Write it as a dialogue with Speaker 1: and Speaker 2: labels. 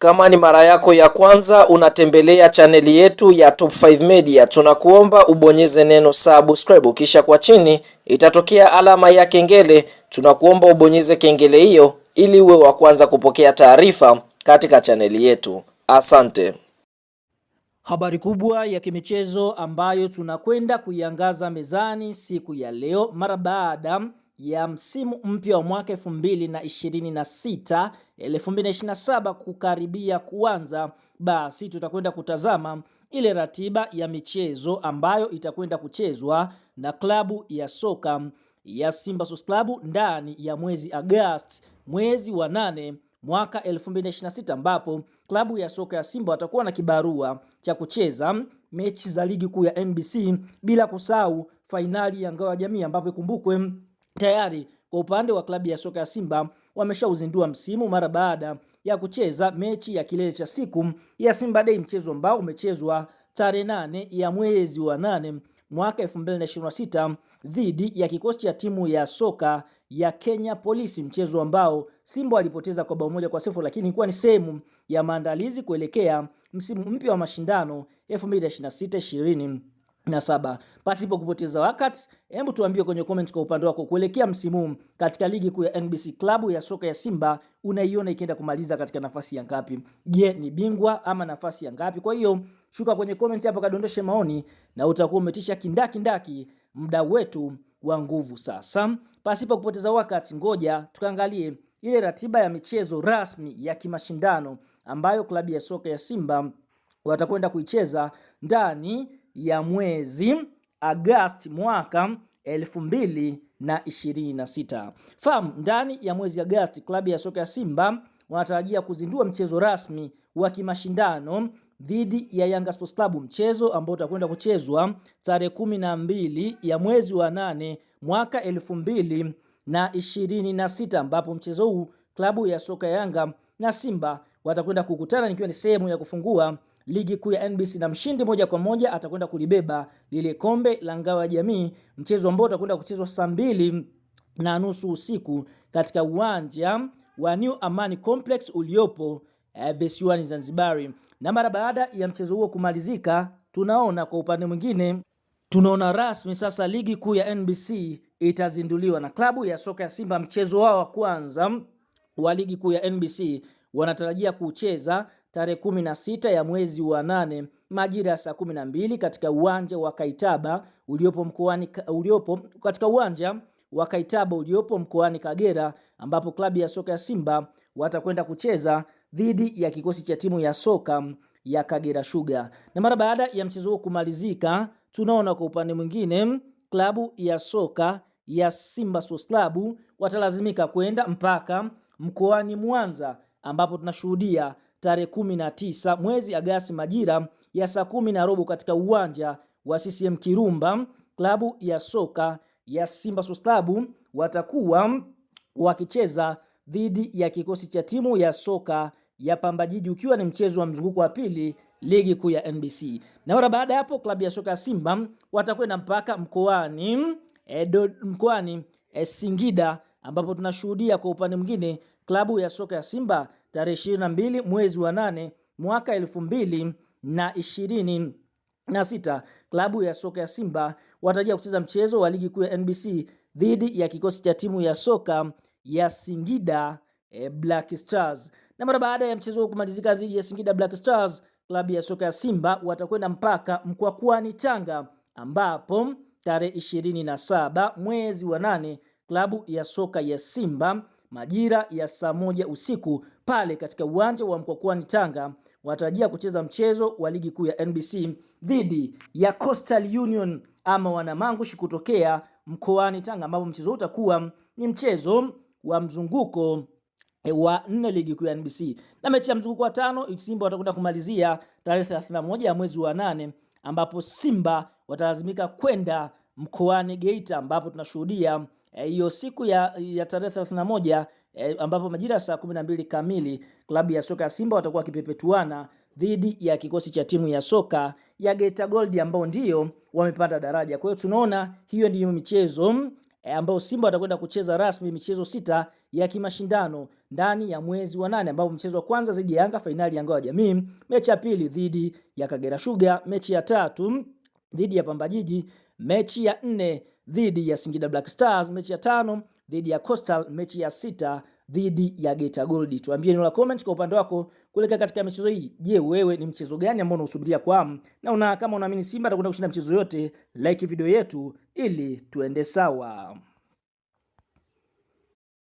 Speaker 1: Kama ni mara yako ya kwanza unatembelea chaneli yetu ya Top 5 Media, tunakuomba ubonyeze neno subscribe, kisha kwa chini itatokea alama ya kengele. Tunakuomba ubonyeze kengele hiyo ili uwe wa kwanza kupokea taarifa katika chaneli yetu. Asante.
Speaker 2: Habari kubwa ya kimichezo ambayo tunakwenda kuiangaza mezani siku ya leo mara baada ya msimu mpya wa mwaka 2026 2027 kukaribia kuanza, basi tutakwenda kutazama ile ratiba ya michezo ambayo itakwenda kuchezwa na klabu ya soka ya Simba Sports Club ndani ya mwezi Agosti, mwezi wa 8 mwaka 2026, ambapo klabu ya soka ya Simba watakuwa na kibarua cha kucheza mechi za ligi kuu ya NBC, bila kusahau fainali ya ngao ya jamii, ambapo ikumbukwe tayari kwa upande wa klabu ya soka ya Simba wameshauzindua msimu mara baada ya kucheza mechi ya kilele cha siku ya Simba Day, mchezo ambao umechezwa tarehe 8 ya mwezi wa 8 mwaka 2026 dhidi ya kikosi cha timu ya soka ya Kenya Police, mchezo ambao Simba walipoteza kwa bao 1-0, lakini ilikuwa ni sehemu ya maandalizi kuelekea msimu mpya wa mashindano 2026-2027. Pasipo kupoteza wakati, hebu tuambie kwenye comment kwa upande wako kuelekea msimu katika ligi kuu ya NBC, klabu ya soka ya Simba unaiona ikienda kumaliza katika nafasi ya ngapi? Je, ni bingwa ama nafasi ya ngapi? Kwa hiyo shuka kwenye comment hapo, kadondoshe maoni na utakuwa umetisha kindaki muda wetu wa nguvu. Sasa pasipo kupoteza wakati, ngoja tukaangalie ile ratiba ya michezo rasmi ya kimashindano ambayo klabu ya soka ya Simba watakwenda kuicheza ndani ya mwezi Agosti mwaka 2026. Fahamu, ndani ya mwezi Agosti klabu ya soka ya Simba wanatarajia kuzindua mchezo rasmi wa kimashindano dhidi ya Yanga Sports Club, mchezo ambao utakwenda kuchezwa tarehe 12 ya mwezi wa 8 mwaka 2026, ambapo mchezo huu klabu ya soka ya Yanga na Simba watakwenda kukutana, nikiwa ni sehemu ya kufungua ligi kuu ya NBC, na mshindi moja kwa moja atakwenda kulibeba lile kombe la ngao ya jamii, mchezo ambao utakwenda kuchezwa saa 2:30 usiku katika uwanja wa New Amani Complex uliopo visiwani Zanzibari. Na mara baada ya mchezo huo kumalizika, tunaona kwa upande mwingine, tunaona rasmi sasa ligi kuu ya NBC itazinduliwa na klabu ya soka ya Simba. Mchezo wao wa kwanza wa ligi kuu ya NBC wanatarajia kucheza tarehe 16 ya mwezi wa 8 majira ya saa 12 katika uwanja wa Kaitaba uliopo mkoani Kagera, ambapo klabu ya soka ya Simba watakwenda kucheza dhidi ya kikosi cha timu ya soka ya Kagera Sugar. Na mara baada ya mchezo huo kumalizika, tunaona kwa upande mwingine klabu ya soka ya Simba Sports Club watalazimika kwenda mpaka mkoani Mwanza, ambapo tunashuhudia tarehe 19 mwezi Agosti majira ya saa 10:15 katika uwanja wa CCM Kirumba, klabu ya soka ya Simba Sports Club watakuwa wakicheza dhidi ya kikosi cha timu ya soka ya Pamba Jiji, ukiwa ni mchezo wa mzunguko wa pili ligi kuu ya NBC. Na mara baada ya hapo klabu ya soka ya Simba watakwenda mpaka mkoani Singida, ambapo tunashuhudia kwa upande mwingine klabu ya soka ya Simba tarehe 22 mwezi wa 8 mwaka 2026, klabu ya soka ya Simba watarajia kucheza mchezo wa ligi kuu ya NBC dhidi ya kikosi cha timu ya soka ya Singida Black Stars. Na mara baada ya mchezo kumalizika dhidi ya Singida Black Stars, klabu ya soka ya Simba watakwenda mpaka Mkwakwani Tanga, ambapo tarehe 27 mwezi wa 8 klabu ya soka ya Simba majira ya saa 1 usiku pale katika uwanja wa Mkwakwani Tanga watarajia kucheza mchezo wa ligi kuu ya NBC dhidi ya Coastal Union ama Wanamangushi kutokea mkoani Tanga, ambapo mchezo utakuwa ni mchezo wa mzunguko wa 4 ligi kuu ya NBC. Na mechi ya mzunguko wa 5 Simba watakwenda kumalizia tarehe 31 ya mwezi wa 8, ambapo Simba watalazimika kwenda mkoani Geita, ambapo tunashuhudia hiyo siku ya tarehe 31 ambapo majira saa 12 kamili klabu ya soka ya Simba watakuwa wakipepetuana dhidi ya kikosi cha timu ya soka ya Geita Gold ambao ndio wamepanda daraja. Kwa hiyo tunaona hiyo ndiyo michezo ambao Simba watakwenda kucheza rasmi michezo 6 ya kimashindano ndani ya mwezi wa 8, ambapo mchezo wa kwanza dhidi ya Yanga, fainali ya Ngao ya Jamii, mechi ya pili dhidi ya Kagera Sugar, mechi ya tatu dhidi ya Pamba Jiji, mechi ya 4 dhidi ya Singida Black Stars, mechi ya 5 dhidi ya Coastal, mechi ya 6 dhidi ya Geita Gold. Tuambie neno la comment kwa upande wako kuelekea katika michezo hii. Je, wewe ni mchezo gani ambao unasubiria kwa hamu? Na kama unaamini Simba atakwenda kushinda mchezo yote, like video yetu ili tuende sawa.